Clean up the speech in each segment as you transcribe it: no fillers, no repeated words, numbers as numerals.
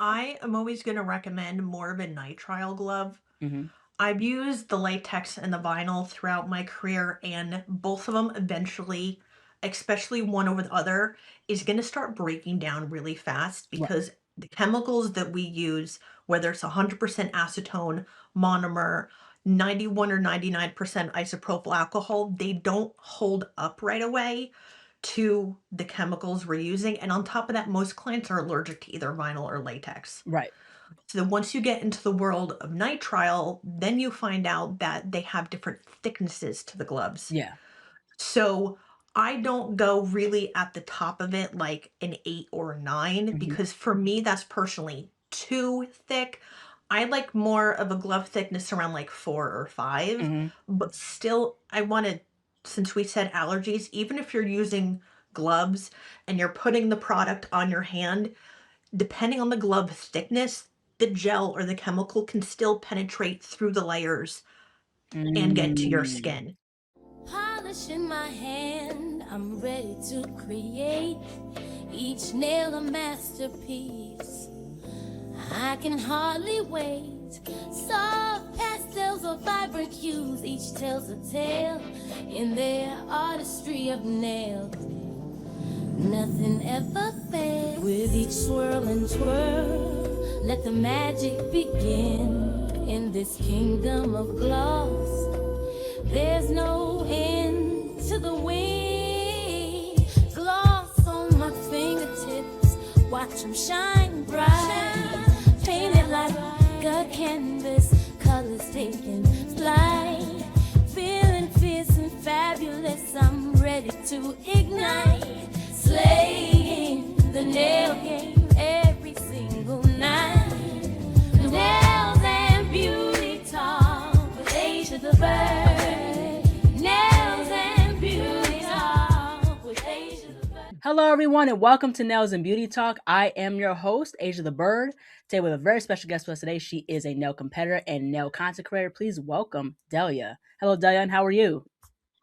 I am always going to recommend more of a nitrile glove. Hmm. I've used the latex and the vinyl throughout my career, and both of them eventually, especially one over the other, is going to start breaking down really fast Right. because the chemicals that we use, whether it's 100% acetone, monomer, 91 or 99% isopropyl alcohol, they don't hold up right away to the chemicals we're using. And on top of that, most clients are allergic to either vinyl or latex. Right. So then once you get into the world of nitrile, then you find out that they have different thicknesses to the gloves. Yeah. So I don't go really at the top of it like an 8 or a 9 Hmm. because for me that's personally too thick. I like more of a glove thickness around like 4 or 5, Hmm. but still I want to, since we said allergies, even if you're using gloves and you're putting the product on your hand, depending on the glove thickness, the gel or the chemical can still penetrate through the layers and get to your Mm. skin. Polish in my hand, I'm ready to create each nail a masterpiece. I can hardly wait. Soft pastels or vibrant hues, each tells a tale in their artistry of nails. Nothing ever fails. With each swirl and twirl, let the magic begin in this kingdom of gloss. There's no end to the wind. Gloss on my fingertips, watch them shine bright. Painted like a canvas, colors taking flight. Feeling fierce and fabulous, I'm ready to ignite. Slaying the nail game every single night. Nails and beauty talk with Asia the Bird. Nails and beauty talk with Asia the Bird. Hello, everyone, and welcome to Nails and Beauty Talk. I am your host, Asia the Bird. Today, we have a very special guest with us today. She is a nail competitor and nail content creator. Please welcome Delia. Hello, Delia, and how are you?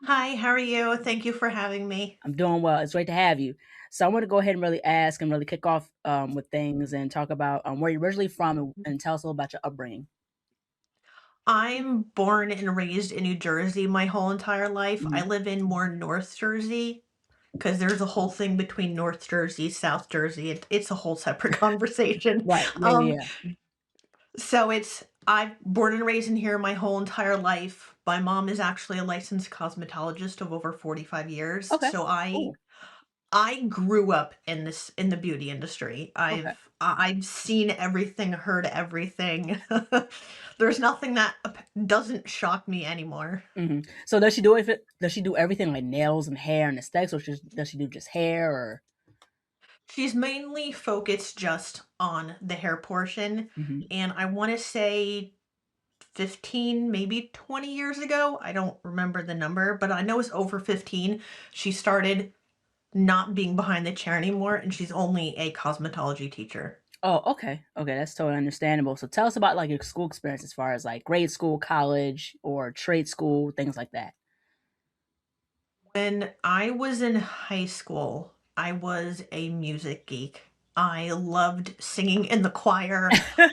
Hi, how are you? Thank you for having me. I'm doing well. It's great to have you. So, I want to go ahead and really ask and really kick off with things and talk about where you're originally from and tell us a little about your upbringing. I'm born and raised in New Jersey my whole entire life. I Mhm. live in more North Jersey because there's a whole thing between North Jersey, South Jersey. It's a whole separate conversation. Right. Yeah, Um, yeah, so I've born and raised in here my whole entire life. My mom is actually a licensed cosmetologist of over 45 years. yeah. Okay. So I Cool. I grew up in the beauty industry. Okay. I've seen everything, heard everything. There's nothing that doesn't shock me anymore. So, does she do it? Does she do everything like nails and hair and aesthetics, or does she do just hair? Or She's mainly focused just on the hair portion, Mhm. and I want to say 15, maybe 20 years ago, I don't remember the number, but I know it's over 15, she started not being behind the chair anymore, and she's only a cosmetology teacher. Oh, okay. Okay, that's totally understandable. So tell us about like your school experience as far as like grade school, college, or trade school, things like that. When I was in high school, I was a music geek. I loved singing in the choir.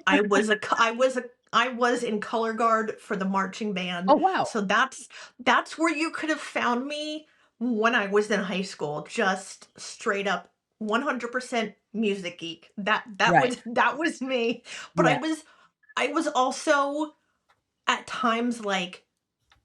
I was in color guard for the marching Oh, band. wow. So that's where you could have found me when I was in high school, just straight up 100% music geek. That Right. was that was me. But Yeah. I was also at times like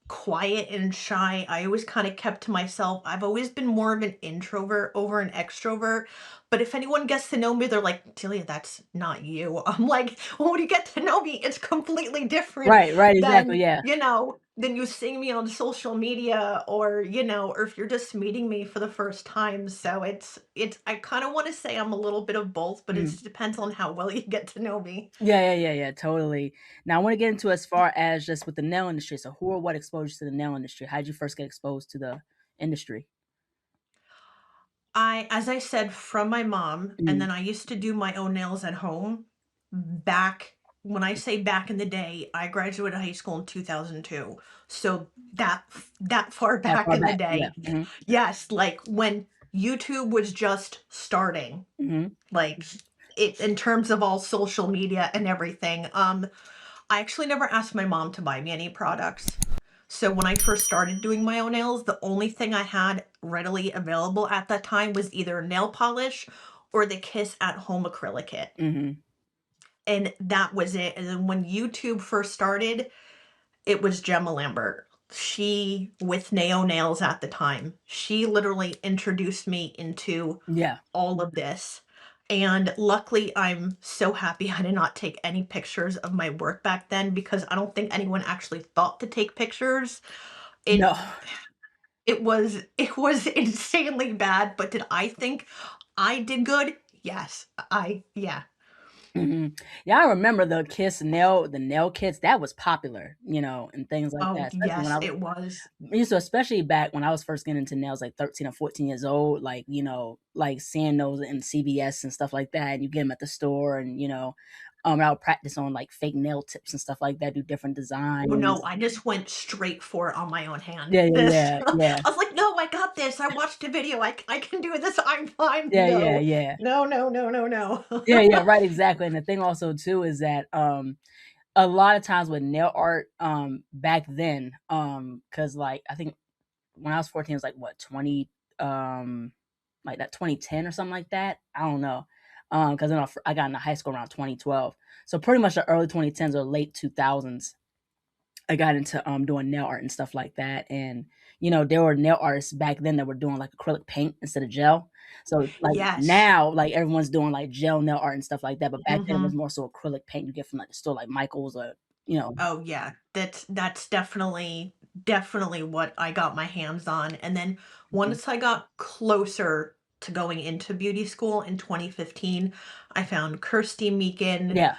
quiet and shy. I always kind of kept to myself. I've always been more of an introvert over an extrovert. But if anyone gets to know me, they're like, Delia, that's not you. I'm like, well, when you get to know me, it's completely different Right, right, exactly, than, yeah. than you seeing me on social media or, or if you're just meeting me for the first time. So I kind of want to say I'm a little bit of both, but it Mhm. just depends on how well you get to know me. Yeah, yeah, yeah, yeah, totally. Now I wanna get into as far as just with the nail industry. So who or what exposed you to the nail industry? How did you first get exposed to the industry? As I said, from my mom, and Mhm. then I used to do my own nails at home back when I say back in the day, I graduated high school in 2002. So that far That back far in the back, yeah. day. Mhm. Yes, like when YouTube was just starting. Mhm. Like in terms of all social media and everything. I actually never asked my mom to buy me any products. So when I first started doing my own nails, the only thing I had readily available at that time was either nail polish or the Kiss at Home acrylic kit. Mhm. And that was it. And then when YouTube first started, it was Gemma Lambert. She, with Nao Nails at the time, she literally introduced me into Yeah. all of this. And luckily, I'm so happy I did not take any pictures of my work back then because I don't think anyone actually thought to take pictures. It No. it was insanely bad, but did I think I did good? Yes. Yeah. Mhm. Yeah, I remember the nail kits, that was popular, and things like Oh, that, especially when yes, I was it was. especially back when I was first getting into nails, like 13 or 14 years old, like, like seeing those in CVS and stuff like that, and you get them at the store and, I would practice on, like, fake nail tips and stuff like that, do different Oh, no, designs. I just went straight for it on my own hand. Yeah, yeah, This yeah, I yeah. was like, "No, I got this. I watched a video. I can do this. I'm fine." Yeah, yeah, No. yeah. No, no, no, no, no. Yeah, yeah, right, exactly, and the thing also too is that, a lot of times with nail art, back then, because like, I think when I was 14, it was like, what, 20, like that 2010 or something like that? I don't know, because then I got into high school around 2012. So pretty much the early 2010s or late 2000s, I got into, doing nail art and stuff like that, and, there were nail artists back then that were doing, like, acrylic paint instead of gel. So, like, Yes. now, like, everyone's doing, like, gel nail art and stuff like that, but back then it was Mhm. more so acrylic paint you get from, like, the store, like Michael's or, you know. Oh, yeah. That's definitely what I got my hands on, and then Mhm. once I got closer to going into beauty school in 2015, I found Kirsty Meakin, Yeah,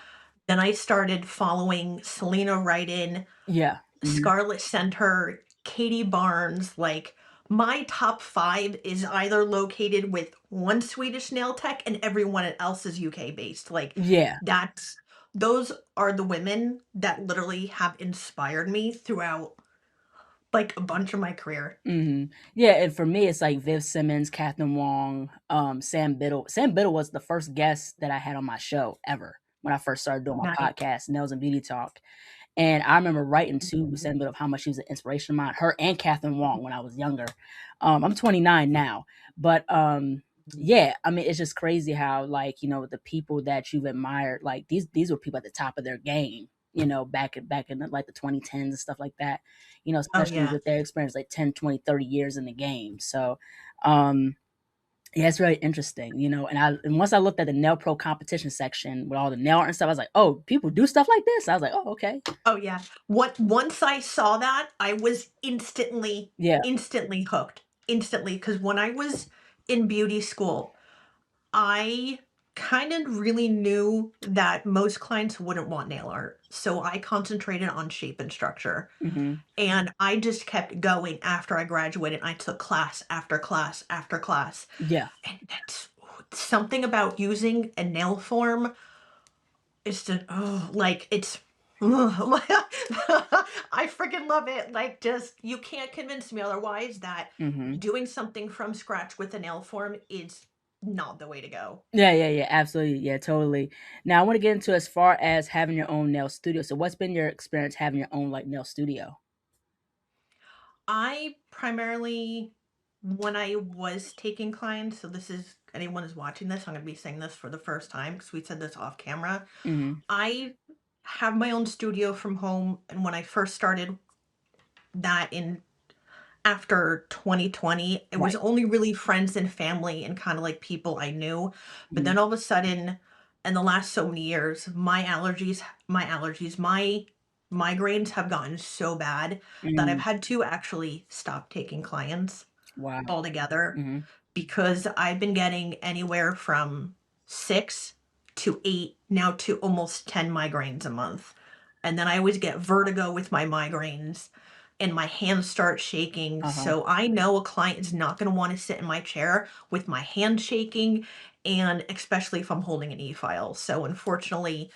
then I started following Selena Wrighton, yeah, mhm, Scarlett Center, Katie Barnes, like my top 5 is either located with one Swedish nail tech and everyone else is UK based. Like yeah. that's those are the women that literally have inspired me throughout like a bunch of my career. Mhm. Yeah, and for me, it's like Viv Simmons, Catherine Wong, Sam Biddle. Sam Biddle was the first guest that I had on my show ever when I first started doing my Nice. podcast, Nails and Beauty Talk. And I remember writing to Sam Biddle of how much she was an inspiration of mine, her and Catherine Wong when I was younger. I'm 29 now, but yeah, I mean, it's just crazy how, like, the people that you've admired, like these were people at the top of their game, back in like the 2010s and stuff like that, Oh especially yeah. with their experience like 10, 20, 30 years in the game. So, um, yeah, it's really interesting, and once I looked at the nail pro competition section with all the nail art and stuff, I was like, oh, people do stuff like this. I was like, oh, okay. Oh yeah. What once I saw that, I was Yeah. instantly hooked. Instantly because when I was in beauty school, I kind of really knew that most clients wouldn't want nail art. So I concentrated on shape and structure. Mhm. And I just kept going after I graduated. I took class after class after class. Yeah. And that's something about using a nail form is to, oh, like, it's. I freaking love it. Like, just, you can't convince me otherwise that Mhm. doing something from scratch with a nail form is not the way to go. Yeah, yeah, yeah, absolutely. Yeah, totally. Now I wanna get into as far as having your own nail studio. So what's been your experience having your own, like, nail studio? I primarily, when I was taking clients, so this is anyone is watching this, I'm going to be saying this for the first time because we said this off camera. Mhm. I have my own studio from home, and when I first started that in after 2020, it was Right. only really friends and family and kind of like people I knew. But Mhm. then all of a sudden, in the last so many years, my migraines have gotten so bad that I've Mhm. had to actually stop taking clients Wow. altogether Mhm. because I've been getting anywhere from 6 to 8, now to almost 10 migraines a month. And then I always get vertigo with my migraines and my hands start shaking. Uh-huh. So I know a client is not going to want to sit in my chair with my hand shaking, and especially if I'm holding an e-file. So unfortunately,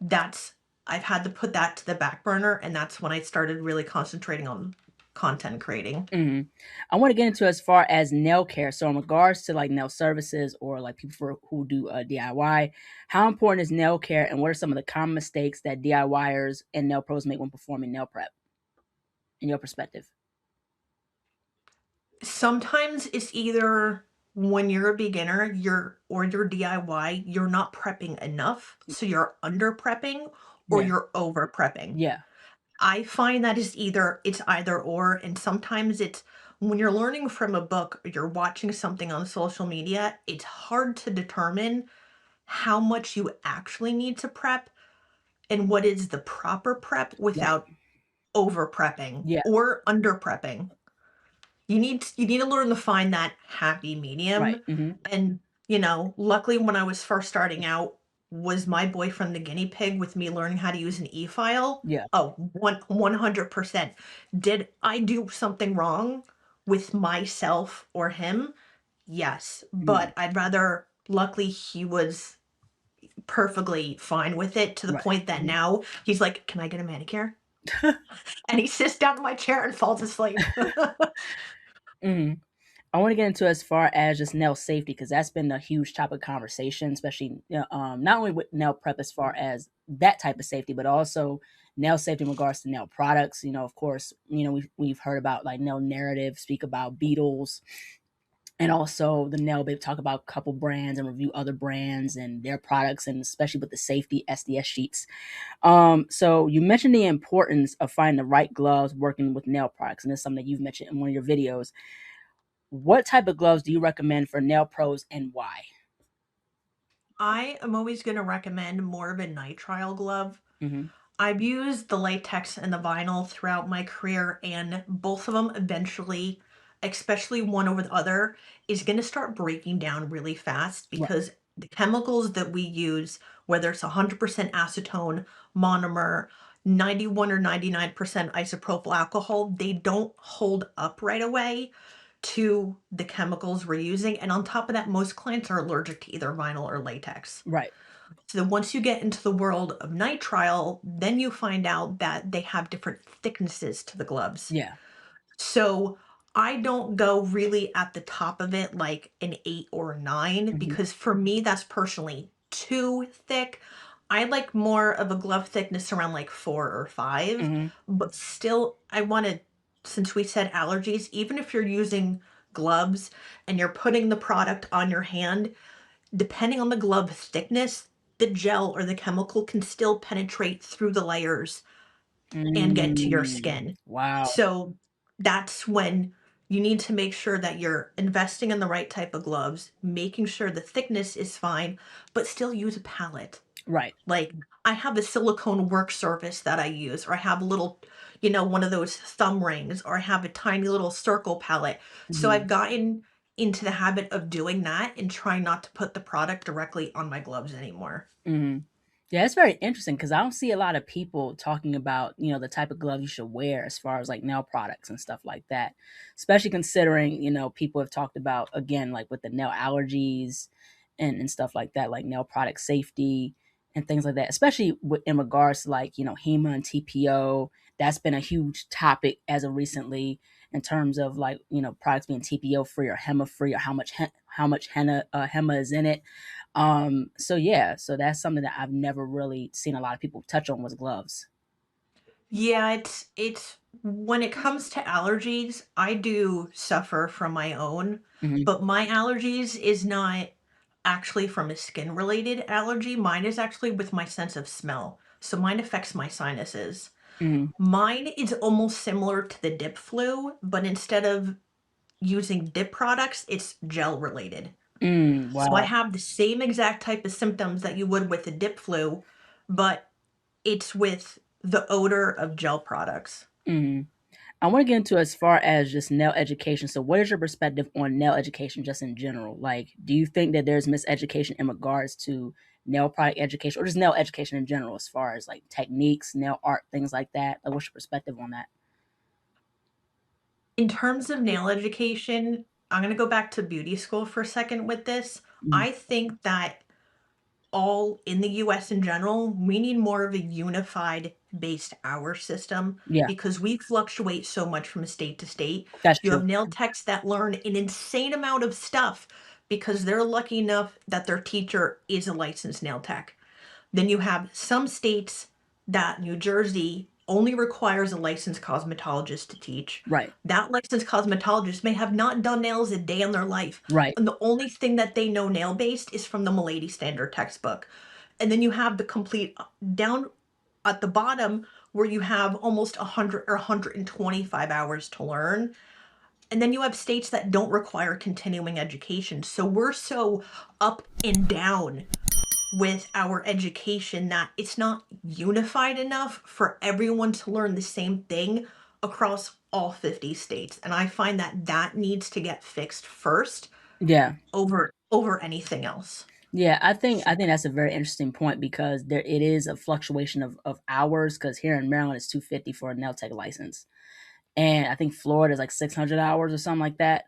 that's I've had to put that to the back burner, and that's when I started really concentrating on content creating. I want to get into as far as nail care. So, in regards to like nail services or like people who do DIY, how important is nail care, and what are some of the common mistakes that DIYers and nail pros make when performing nail prep, in your perspective? Sometimes it's either when you're a beginner, you're DIY, you're not prepping enough, so you're under prepping or Yeah, you're over prepping. yeah, I find that it's either or, and sometimes it's when you're learning from a book or you're watching something on social media, it's hard to determine how much you actually need to prep and what is the proper prep right, without over prepping yeah, or under prepping. You need to learn to find that happy right, medium, and, luckily, when I was first starting out, was my boyfriend the guinea pig with me learning how to use an e-file? yeah, Oh, 100%. Did I do something wrong with myself or him? Yes, mhm, but I'd rather luckily, he was perfectly fine with it to the right. point that now he's like, "Can I get a manicure?" And he sits down in my chair and falls asleep. Mhm. I want to get into as far as just nail safety because that's been a huge topic of conversation, especially not only with nail prep as far as that type of safety, but also nail safety in regards to nail products. Of course, we've heard about like nail narrative, speak about beetles, and also the nail babe talk about a couple brands and review other brands and their products, and especially with the safety SDS sheets. So you mentioned the importance of finding the right gloves working with nail products, and it's something that you've mentioned in one of your videos. What type of gloves do you recommend for nail pros and why? I am always gonna recommend more of a nitrile glove. Mhm. I've used the latex and the vinyl throughout my career, and both of them eventually, especially one over the other, is gonna start breaking down really fast Right. because the chemicals that we use, whether it's 100% acetone, monomer, 91 or 99% isopropyl alcohol, they don't hold up right away to the chemicals we're using. And on top of that, most clients are allergic to either vinyl or latex. Right. So then once you get into the world of nitrile, then you find out that they have different thicknesses to the gloves. Yeah. So I don't go really at the top of it like an 8 or a 9 Mhm. because for me that's personally too thick. I like more of a glove thickness around like 4 or 5, Mhm. but still I want to, since we said allergies, even if you're using gloves and you're putting the product on your hand, depending on the glove thickness, the gel or the chemical can still penetrate through the layers and get to your Mm. skin. Wow. So that's when you need to make sure that you're investing in the right type of gloves, making sure the thickness is fine, but still use a palette. Right. Like, I have a silicone work surface that I use, or I have a little, one of those thumb rings, or I have a tiny little circle palette. So I've Mhm. gotten into the habit of doing that and trying not to put the product directly on my gloves anymore. Mhm. Yeah, it's very interesting because I don't see a lot of people talking about, the type of glove you should wear as far as like nail products and stuff like that. Especially considering, people have talked about again, like with the nail allergies and stuff like that, like nail product safety and things like that. Especially in regards to like, HEMA and TPO. That's been a huge topic as of recently in terms of like, products being TPO free or HEMA free or how much HEMA is in it. So yeah, so that's something that I've never really seen a lot of people touch on was gloves. Yeah, it's when it comes to allergies, I do suffer from my own, Mhm, but my allergies is not actually from a skin related allergy. Mine is actually with my sense of smell. So mine affects my sinuses. mhm, Mine is almost similar to the dip flu, but instead of using dip products, it's gel related. So I wow, have the same exact type of symptoms that you would with the dip flu, but it's with the odor of gel products. mhm. I wanna get into as far as just nail education. So what is your perspective on nail education just in general? Like, do you think that there's miseducation in regards to nail product education or just nail education in general as far as, like, techniques, nail art, things like that? Like, what's your perspective on that? In terms of nail education, I'm gonna go back to beauty school for a second with this. Mhm, I think that all in the US in general, we need more of a unified based hour system Yeah, because we fluctuate so much from state to state. that's You true. have nail techs that learn an insane amount of stuff because they're lucky enough that their teacher is a licensed nail tech. Then you have some states that New Jersey only requires a licensed cosmetologist to teach. Right, That licensed cosmetologist may have not done nails a day in their life. right, And the only thing that they know nail based is from the Milady Standard textbook. And then you have the complete down at the bottom where you have almost 100 or 125 hours to learn. And then you have states that don't require continuing education. So we're so up and down with our education that it's not unified enough for everyone to learn the same thing across all 50 states. And I find that that needs to get fixed first yeah. over anything else. Yeah, I think that's a very interesting point because there it is a fluctuation of hours because here in Maryland it's 250 for a nail tech license. And I think Florida is like 600 hours or something like that.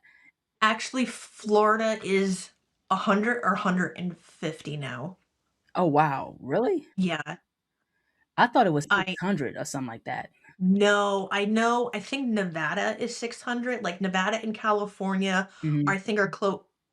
Actually, Florida is 100 or 150 now. Oh wow, really? Yeah. I thought it was I 600 or something like that. No, I know. I think Nevada is 600. Like Nevada and California, Hmm. I think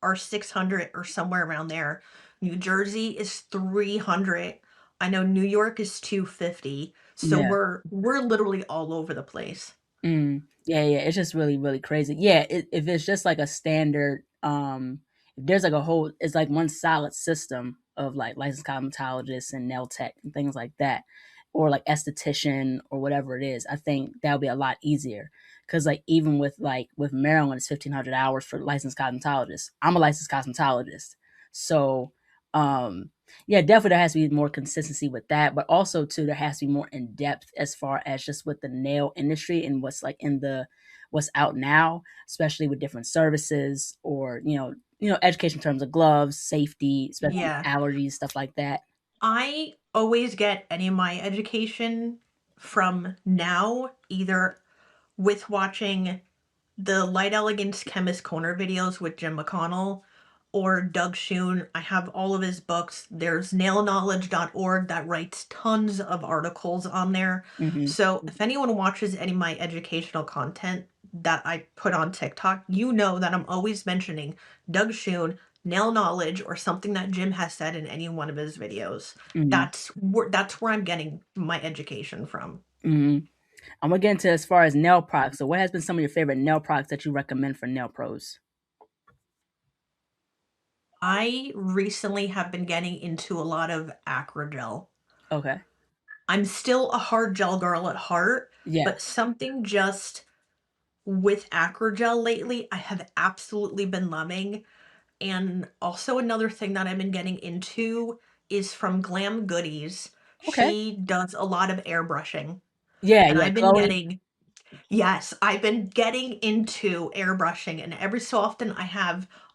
are 600 or somewhere around there. New Jersey is 300. I know New York is 250. So Yeah. we're literally all over the place. Yeah, yeah, it's just really, really crazy. Yeah, if it's just like a standard, if there's like a whole, it's like one solid system of like licensed cosmetologists and nail tech and things like that, or like esthetician or whatever it is. I think that would be a lot easier because like even with Maryland, it's 1,500 hours for licensed cosmetologists. I'm a licensed cosmetologist, so um, yeah, definitely there has to be more consistency with that, but also too there has to be more in depth as far as just with the nail industry and what's like in the what's out now, especially with different services or education in terms of gloves, safety, especially Yeah. allergies, stuff like that. I always get any of my education from now, either with watching the Light Elegance Chemist Corner videos with Jim McConnell or Doug Schoon. I have all of his books. There's nailknowledge.org that writes tons of articles on there. Hmm. So if anyone watches any of my educational content that I put on TikTok, you know that I'm always mentioning Doug Schoon, Nail Knowledge, or something that Jim has said in any one of his videos. Hmm. That's where I'm getting my education from. Hmm. I'm gonna get into as far as nail products. So, what has been some of your favorite nail products that you recommend for nail pros? I recently have been getting into a lot of Acrogel. Okay. I'm still a hard gel girl at heart, Yeah. but something just with Acrogel lately, I have absolutely been loving. And also another thing that I've been getting into is from Glam Goodies. Okay. She does a lot of airbrushing, Yeah. and Yeah. I've been Chloe. getting Yes, I've been getting into airbrushing, and every so often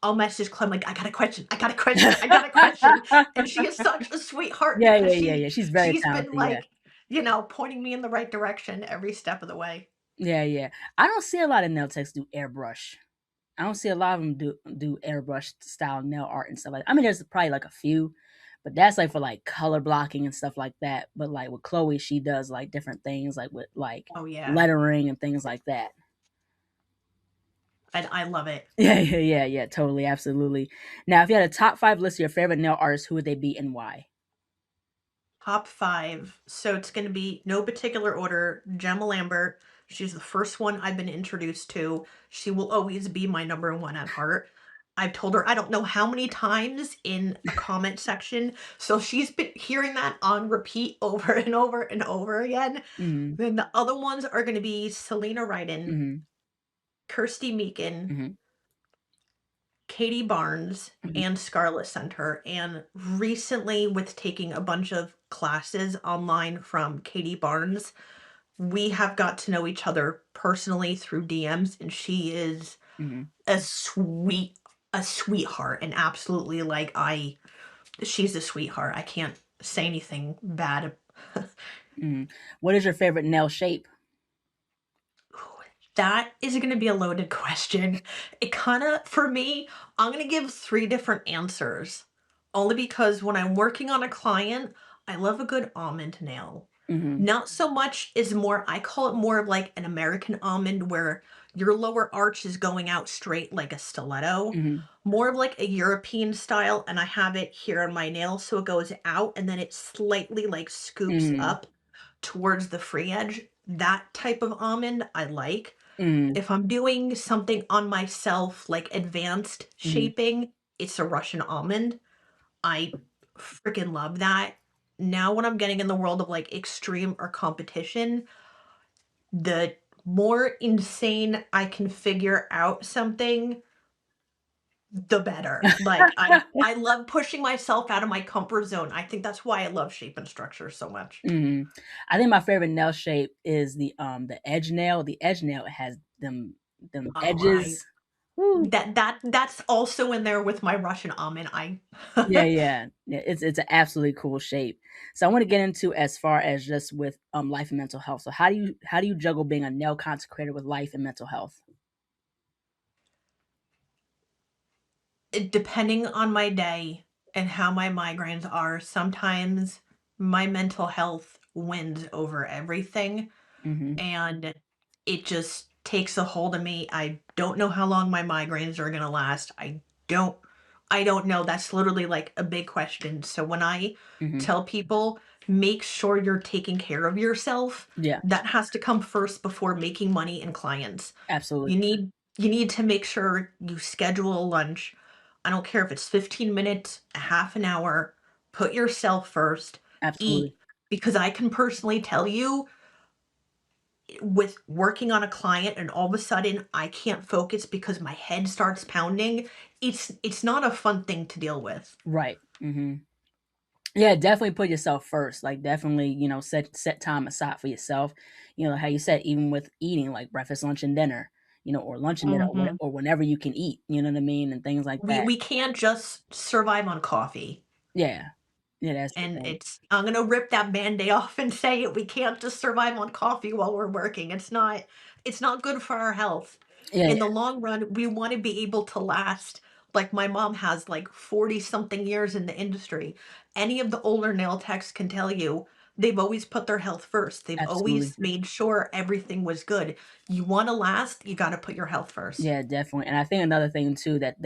I'll message Clem like, "I got a question, I got a question, I got a question," and she is such a sweetheart Yeah. because Yeah. Yeah. Yeah. She's very she's been talented. Yeah. like, pointing me in the right direction every step of the way. Yeah. Yeah. I don't see a lot of nail techs do airbrush. I don't see a lot of them do airbrush style nail art and stuff like. I mean, there's probably like a few, but that's like for like color blocking and stuff like that. But like with Chloe, she does like different things like with like Oh yeah, lettering and things like that. and I love it. Yeah, yeah, yeah, yeah. Totally, absolutely. Now, if you had a top five list of your favorite nail artists, who would they be and why? Top 5, so it's gonna be no particular order. Gemma Lambert, she's the first one I've been introduced to. She will always be my number 1 at heart. I've told her I don't know how many times in a comment section, so she's been hearing that on repeat over and over and over again. Mm-hmm. Then the other ones are gonna be Selena Ryden, Mm-hmm. Kirsty Meakin, Mm-hmm. Katie Barnes, Mm-hmm. and Scarlett Center. And recently, with taking a bunch of classes online from Katie Barnes, we have got to know each other personally through DMs, and she is Mm-hmm. a sweetheart, and absolutely she's a sweetheart. I can't say anything bad. Mm-hmm. What is your favorite nail shape? That is going to be a loaded question. It kind of, for me, I'm going to give 3 different answers. Only because when I'm working on a client, I love a good almond nail. Mhm. Not so much is more, I call it more of like an American almond where your lower arch is going out straight like a stiletto. Mhm. More of like a European style, and I have it here on my nail, so it goes out and then it slightly like scoops Mhm. up towards the free edge. That type of almond I like. Mhm. If I'm doing something on myself, like advanced Mhm. shaping, it's a Russian almond. I freaking love that. Now when I'm getting in the world of like extreme or competition, the more insane I can figure out something, the better. Like I love pushing myself out of my comfort zone. I think that's why I love shape and structure so much. Mhm. I think my favorite nail shape is the edge nail. The edge nail has them Oh, I edges. Woo. that's also in there with my Russian almond. I Yeah, yeah. Yeah, it's an absolutely cool shape. So I want to get into as far as just with life and mental health. So how do you juggle being a nail content creator with life and mental health? depending on my day and how my migraines are, sometimes my mental health wins over everything. Mhm. And it just takes a hold of me. I don't know how long my migraines are gonna last. Don't I don't know. That's literally like a big question. So when I Mhm. tell people make sure you're taking care of yourself, Yeah, that has to come first before making money and clients. absolutely. You need to make sure you schedule a lunch. I don't care if it's 15 minutes, a half an hour. Put yourself first. Absolutely. Eat, because I can personally tell you, with working on a client and all of a sudden I can't focus because my head starts pounding, it's not a fun thing to deal with. Right. Mhm. Yeah, definitely put yourself first. Like definitely, set time aside for yourself. How you said, even with eating, like breakfast, lunch, and dinner, or lunch and dinner, or, Mhm. or whenever you can eat. You know what I mean, and things like that. We can't just survive on coffee. Yeah, yeah, that's the And thing. it's I'm gonna rip that Band-Aid off and say it. We can't just survive on coffee while we're working. It's not good for our health. Yeah, In the yeah, long run, we want to be able to last. Like my mom has like 40 something years in the industry. Any of the older nail techs can tell you they've always put their health first. They've absolutely. always made sure everything was good. You want to last, you got to put your health first. Yeah, definitely. And I think another thing too that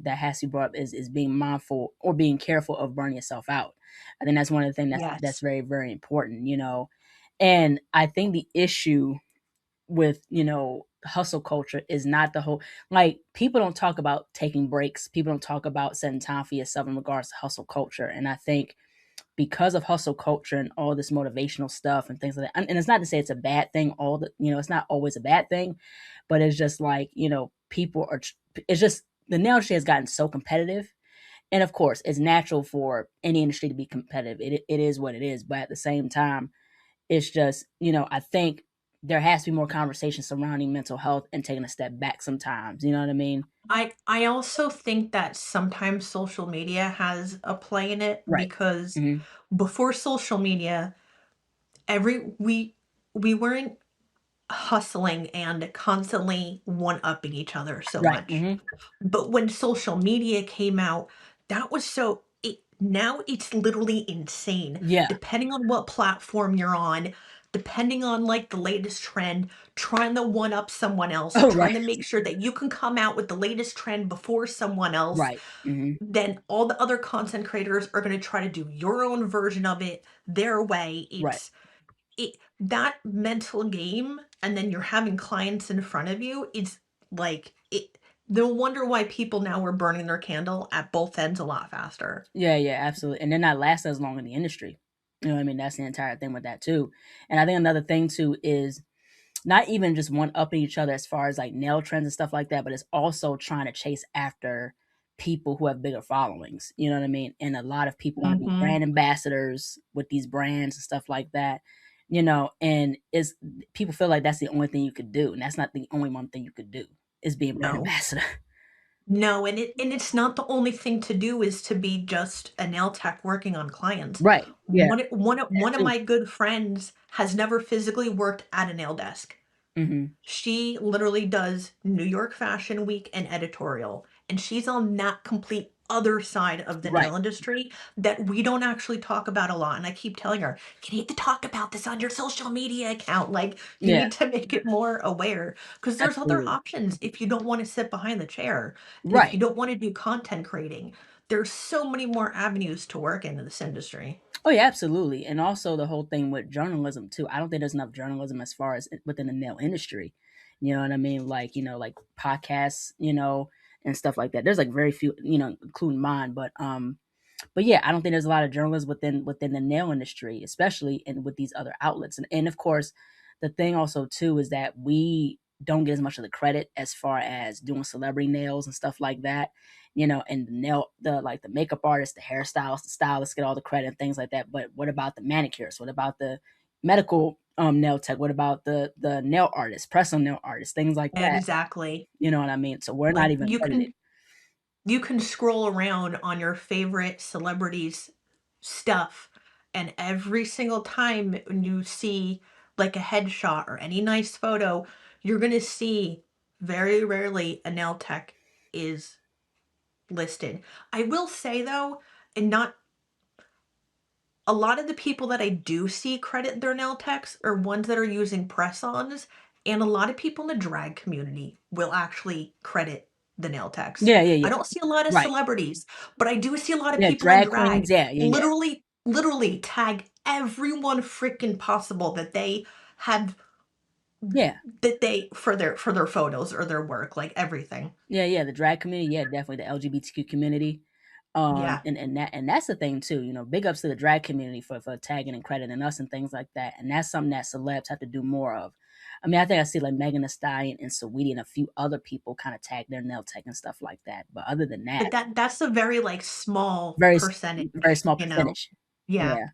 has to be brought up is being mindful or being careful of burning yourself out. I think that's one of the things that's Yes. very, very important. And I think the issue with hustle culture is not the whole, like, people don't talk about taking breaks, people don't talk about setting time for yourself in regards to hustle culture. And I think because of hustle culture and all this motivational stuff and things like that, and it's not to say it's a bad thing, it's not always a bad thing, but it's just like, people are it's just the nail industry has gotten so competitive. And of course it's natural for any industry to be competitive. It is what it is, but at the same time, it's just, I think there has to be more conversation surrounding mental health and taking a step back sometimes. You know what I mean? I also think that sometimes social media has a play in it Right. because Mhm. before social media, every we weren't hustling and constantly one-upping each other so Right. much. Mhm. But when social media came out, that was so it now it's literally insane. Yeah. Depending on what platform you're on, depending on like the latest trend, trying to one up someone else, Oh, trying right. to make sure that you can come out with the latest trend before someone else, Right. Mhm. then all the other content creators are going to try to do your own version of it their way. Right. That mental game, and then you're having clients in front of you, it's like it no wonder why people now are burning their candle at both ends a lot faster. Yeah, yeah, absolutely. And they're not last as long in the industry. You know what I mean? That's the entire thing with that too. And I think another thing too is not even just one upping each other as far as like nail trends and stuff like that, but it's also trying to chase after people who have bigger followings. You know what I mean? And a lot of people want to be Mhm. brand ambassadors with these brands and stuff like that. And it's people feel like that's the only thing you could do, and that's not the only one thing you could do is be a brand No. ambassador. No, and it's not the only thing to do is to be just a nail tech working on clients. Right. Yeah. One That of too. my good friends has never physically worked at a nail desk. Hmm. She literally does New York Fashion Week and editorial, and she's on that complete other side of the Right. nail industry that we don't actually talk about a lot. And I keep telling her, you need to talk about this on your social media account. Like, you Yeah, need to make it more aware because there's other absolutely. options if you don't want to sit behind the chair and if you Right. don't want to do content creating. There's so many more avenues to work in this industry. Oh yeah, absolutely. And also the whole thing with journalism too. I don't think there's enough journalism as far as within the nail industry. You know what I mean? Like, like podcasts, and stuff like that. There's like very few, including mine, but yeah, I don't think there's a lot of journalists within the nail industry, especially in with these other outlets. And of course, the thing also too is that we don't get as much of the credit as far as doing celebrity nails and stuff like that. And the makeup artists, the hairstylists, the stylists get all the credit and things like that. But what about the manicurists? What about the medical nail tech? What about the nail artists, press on nail artists, things like that? Exactly. You know what I mean? So we're not Like even credited. you can scroll around on your favorite celebrities stuff and every single time when you see like a headshot or any nice photo, you're going to see very rarely a nail tech is listed. I will say though, and not a lot of the people that I do see credit their nail techs are ones that are using press-ons, and a lot of people in the drag community will actually credit the nail techs. Yeah, yeah, I yeah. don't see a lot of Right. celebrities, but I do see a lot of Yeah, people in drag queens. drag Yeah, yeah, yeah. literally tag everyone freaking possible that they have Yeah. that they for their photos or their work, like everything. Yeah, yeah, the drag community, yeah, definitely the LGBTQ community. Yeah. And that's the thing too, big ups to the drag community for tagging and crediting us and things like that. And that's something that celebs have to do more of. I mean, I think I see like Megan Thee Stallion and Saweetie and a few other people kind of tag their nail tech and stuff like that. But other than that, But that's a very like small very very percentage, small you know. percentage. Yeah. Yeah.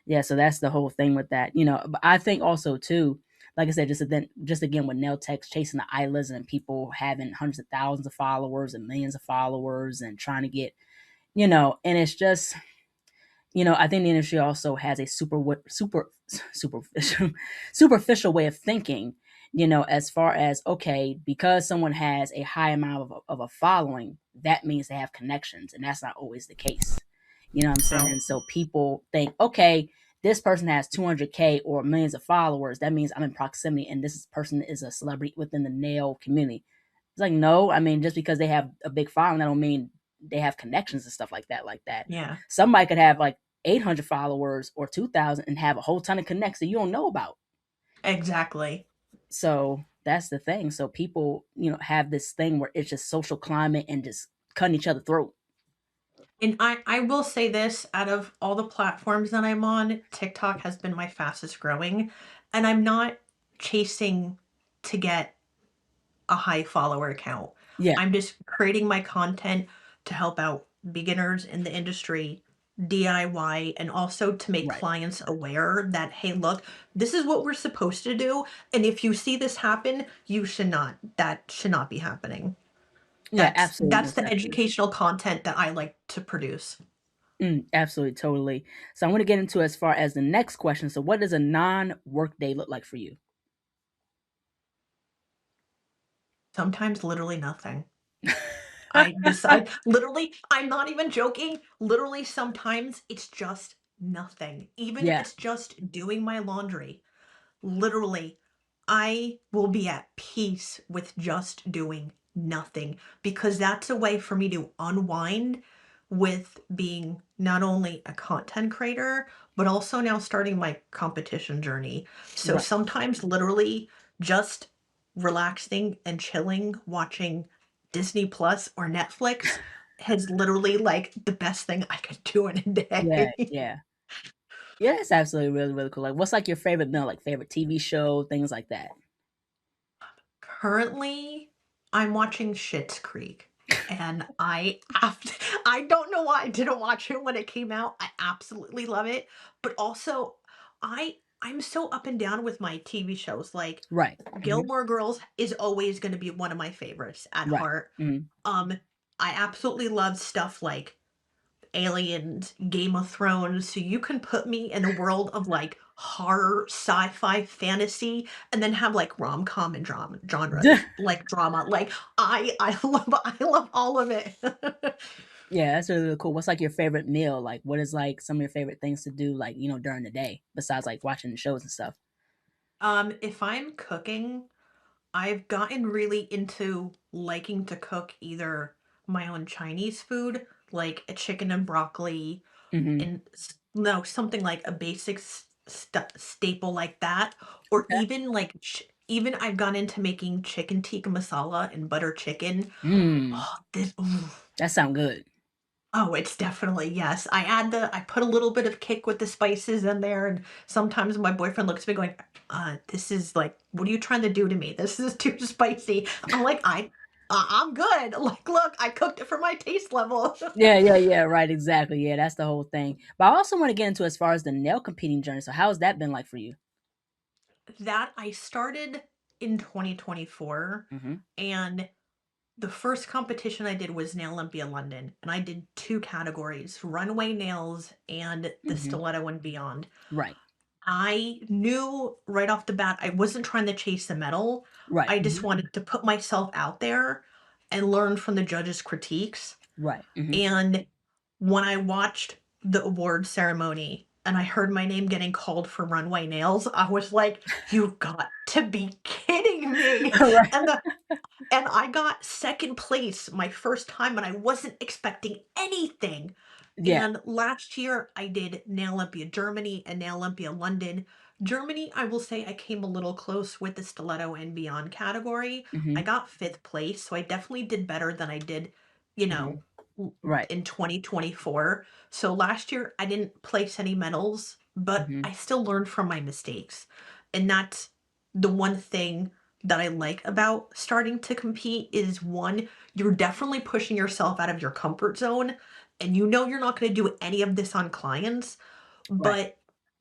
Yeah, so that's the whole thing with that. But I think also too, like I said, just again with nail techs chasing the islands and people having hundreds of thousands of followers and millions of followers and trying to get, and it's just, I think the industry also has a superficial superficial way of thinking, as far as, okay, because someone has a high amount of a following, that means they have connections, and that's not always the case. You know what I'm No. saying? So people think, okay, this person has 200K or millions of followers. That means I'm in proximity, and this person is a celebrity within the nail community. It's like, no, I mean, just because they have a big following, that don't mean they have connections and stuff like that. Like that, Yeah. somebody could have like 800 followers or 2,000 and have a whole ton of connects that you don't know about. Exactly. So that's the thing. So people, have this thing where it's just social climate and just cutting each other throat. And I will say this, out of all the platforms that I'm on, TikTok has been my fastest growing, and I'm not chasing to get a high follower count. Yeah, I'm just creating my content to help out beginners in the industry, DIY, and also to make right. clients aware that, hey, look, this is what we're supposed to do. And if you see this happen, that should not be happening. Yeah, absolutely, That's most the definitely. educational content that I like to produce. Absolutely, totally. So I'm going to get into as far as the next question. So, what does a non-work day look like for you? Sometimes literally nothing. I decide literally, I'm not even joking. Literally, sometimes it's just nothing. Even if Yeah, it's just doing my laundry. Literally, I will be at peace with just doing nothing because that's a way for me to unwind with being not only a content creator, but also now starting my competition journey. So right. sometimes, literally, just relaxing and chilling, watching Disney Plus or Netflix has literally like the best thing I could do in a Yeah, day. yeah. Yeah, it's absolutely really, really cool. Like, what's like your favorite meal, like favorite TV show, things like that? Currently, I'm watching Schitt's Creek, and I don't know why I didn't watch it when it came out. I absolutely love it, but also I'm so up and down with my TV shows. Like Right. Gilmore Girls is always going to be one of my favorites at Right. heart. hmm Um, I absolutely love stuff like Aliens, Game of Thrones, so you can put me in a world of, like, horror, sci-fi, fantasy, and then have, like, rom-com and drama genres, like drama, like, I love all of it. Yeah, that's really, really cool. What's like your favorite meal? Like, what is like some of your favorite things to do, like, during the day besides like watching the shows and stuff? If I'm cooking, I've gotten really into liking to cook either my own Chinese food, like a chicken and broccoli, Hmm. and no, something like a basic staple like that, or Okay. even like even I've gone into making chicken tikka masala and butter chicken. Mm, Oh, this, ooh. that sound good. Oh, it's definitely yes. I put a little bit of kick with the spices in there, and sometimes my boyfriend looks at me going, this is like, what are you trying to do to me? This is too spicy." I'm like, I'm good. Like, look, I cooked it for my taste level." Yeah, yeah, yeah. Right, exactly. Yeah, that's the whole thing. But I also want to get into as far as the nail competing journey. So, how has that been like for you? That I started in 2024, Hmm. and the first competition I did was Nail Olympia London, and I did 2 categories, runway nails and the Hmm. stiletto and beyond. Right, I knew right off the bat I wasn't trying to chase the medal. right, I just hmm, wanted to put myself out there and learn from the judges' critiques. right, hmm. And when I watched the award ceremony and I heard my name getting called for runway nails, I was like, "You've got to be kidding me." Right. And the and I got 2nd place my first time, and I wasn't expecting anything. Yeah. And last year, I did Nail Olympia Germany and Nail Olympia London. Germany, I will say I came a little close with the stiletto and beyond category. I Hmm. got 5th place, so I definitely did better than I did, you Hmm. know, Right. in 2024. So last year, I didn't place any medals, but Hmm. I still learned from my mistakes. And that's the one thing that I like about starting to compete is one, you're definitely pushing yourself out of your comfort zone, and you know you're not going to do any of this on clients, Right. but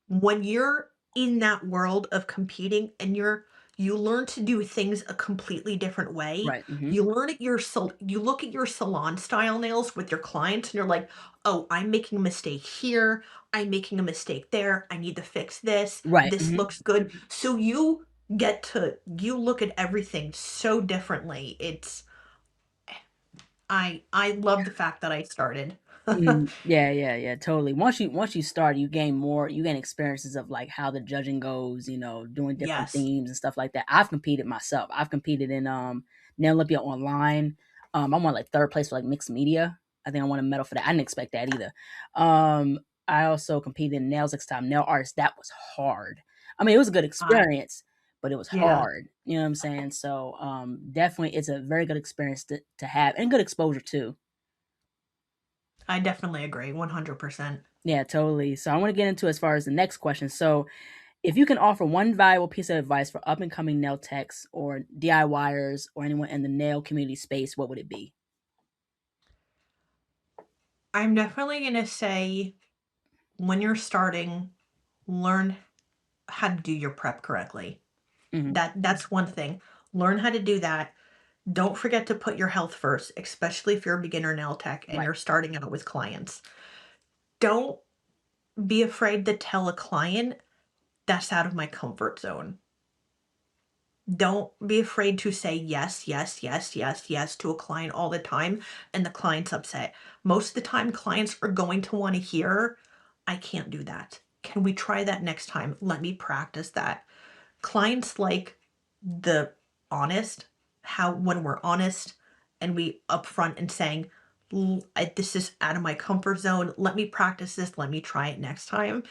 when you're in that world of competing and you learn to do things a completely different way. Right. Hmm. You learn at your you look at your salon style nails with your clients and you're like, "Oh, I'm making a mistake here. I'm making a mistake there. I need to fix this. Right. This Hmm. looks good." So you look at everything so differently. It's I love the fact that I started. Mm, yeah, yeah, yeah, totally. Once you start, you gain experiences of like how the judging goes, doing different Yes. themes and stuff like that. I've competed myself. I've competed in Nail Olympia online. I won like third place for like mixed media. I think I won a medal for that. I didn't expect that either. I also competed in Nails Next Time Nail Artist. That was hard. I mean, it was a good I experience, but it was yeah, hard. You know what I'm saying? So definitely it's a very good experience to have and good exposure too. I definitely agree 100%. Yeah, totally. So I want to get into as far as the next question. So, if you can offer one valuable piece of advice for up and coming nail techs or DIYers or anyone in the nail community space, what would it be? I'm definitely gonna say when you're starting, learn how to do your prep correctly. Hmm. That's one thing. Learn how to do that. Don't forget to put your health first, especially if you're a beginner nail tech and Right. you're starting out with clients. Don't be afraid to tell a client that's out of my comfort zone. Don't be afraid to say yes, yes, yes, yes, yes to a client all the time and the client's upset. Most of the time, clients are going to want to hear, "I can't do that. Can we try that next time? Let me practice that." Clients like the honest, how when we're honest and we upfront and saying, This is out of my comfort zone. Let me practice this. Let me try it next time."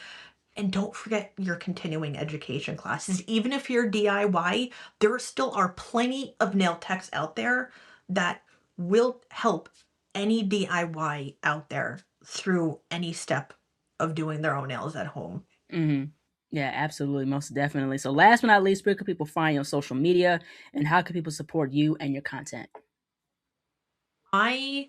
And don't forget your continuing education classes. Even if you're DIY, there still are plenty of nail techs out there that will help any DIY out there through any step of doing their own nails at home. Hmm. Yeah, absolutely, most definitely. So, last but not least, where can people find you on social media, and how can people support you and your content?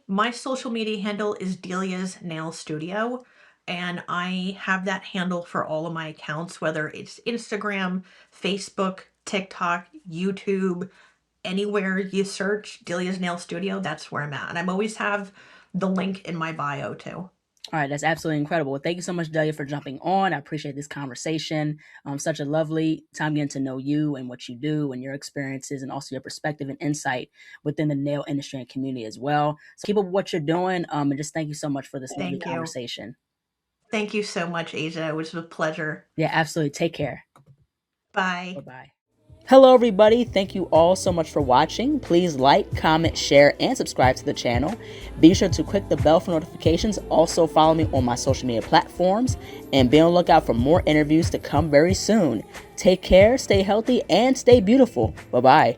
My social media handle is Delia's Nail Studio, and I have that handle for all of my accounts, whether it's Instagram, Facebook, TikTok, YouTube, anywhere you search Delia's Nail Studio, that's where I'm at. And I'm always have the link in my bio too. All right, that's absolutely incredible. Well, thank you so much, Delia, for jumping on. I appreciate this conversation. Such a lovely time getting to know you and what you do and your experiences and also your perspective and insight within the nail industry and community as well. So keep up what you're doing. And just thank you so much for this lovely Thank you. conversation. Thank you so much, Asia. It was a pleasure. Yeah, absolutely. Take care. Bye. Bye-bye. Hello, everybody. Thank you all so much for watching. Please like, comment, share, and subscribe to the channel. Be sure to click the bell for notifications. Also, follow me on my social media platforms. And be on the lookout for more interviews to come very soon. Take care, stay healthy, and stay beautiful. Bye-bye.